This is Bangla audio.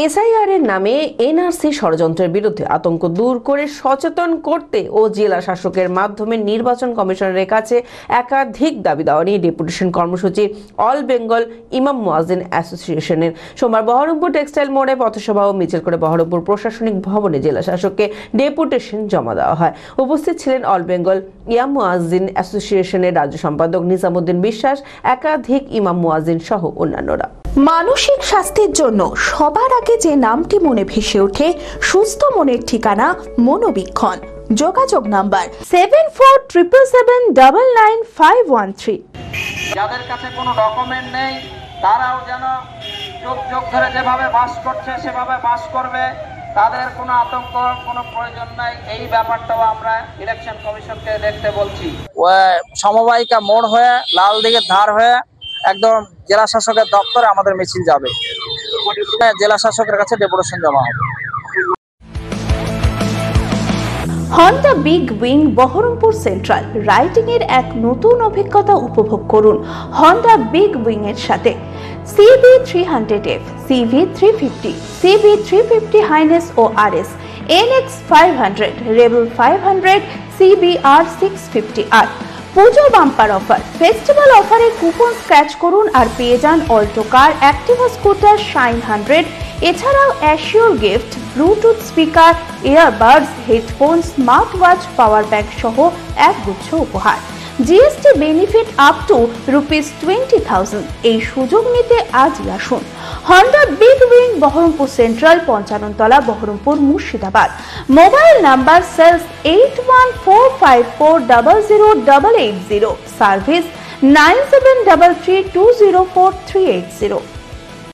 এসআইআর এর নামে এনআরসি ষড়যন্ত্রের বিরুদ্ধে আতঙ্ক দূর করে সচেতন করতে ও জেলা শাসকের মাধ্যমে নির্বাচন কমিশনারের কাছে একাধিক দাবি দেওয়া নিয়ে ডেপুটেশন কর্মসূচি অল বেঙ্গল ইমাম মুয়াজ্জিন অ্যাসোসিয়েশনের সোমবার বহরমপুর টেক্সটাইল মোড়ে পথসভা ও মিছিল করে বহরমপুর প্রশাসনিক ভবনে জেলা শাসককে ডেপুটেশন জমা দেওয়া হয়। উপস্থিত ছিলেন অল বেঙ্গল ইমাম মুয়াজ্জিন অ্যাসোসিয়েশনের রাজ্য সম্পাদক নিজামুদ্দিন বিশ্বাস, একাধিক ইমাম মুয়াজ্জিন সহ অন্যান্যরা। মানসিক স্বাস্থ্যের জন্য সবার আগে যে নামটি মনে ভেসে ওঠে, সুস্থ মনের ঠিকানা মনোবীক্ষণ। যোগাযোগ নাম্বার 7477799513। যাদের কাছে কোনো ডকুমেন্ট নেই তারাও যেন যোগ ধরে যেভাবে বাস করছে সেভাবে বাস করবে, তাদের কোনো আতঙ্ক কোনো প্রয়োজন নাই। এই ব্যাপারটাও আমরা ইলেকশন কমিশনকে দেখতে বলছি। সমবায়িকা মোড় হয়ে লাল দিঘির ধার হয়ে একদম জেলা শাসকের দপ্তরে আমাদের মিছিল যাবে, জেলা শাসকের কাছে ডেপুটেশন জমা হবে। Honda Big Wing Baharampur central riding এর এক নতুন অভিজ্ঞতা উপভোগ করুন হন্ডা বিগ উইং এর সাথে। CB300F, CV350, CB350 হাইনেস ও RS, NX 500, Rebel 500, CBR 650R। Pujo bumper offer, festival অফারে কুপন স্ক্র্যাচ করুন আর পেয়ে যান Alto car, Activa scooter, Shine 100। এছাড়াও assure gift, Bluetooth speaker, earbuds, headphone, smart watch, power bank সহ একগুচ্ছ উপহার। GST benefit up to ₹20,000। এই সুযোগ নিতে আজই আসুন Honda Big Wing Baharampur Central, 55 তলা, Baharampur, Murshidabad. Mobile number sales 8145400880, service 9733204380।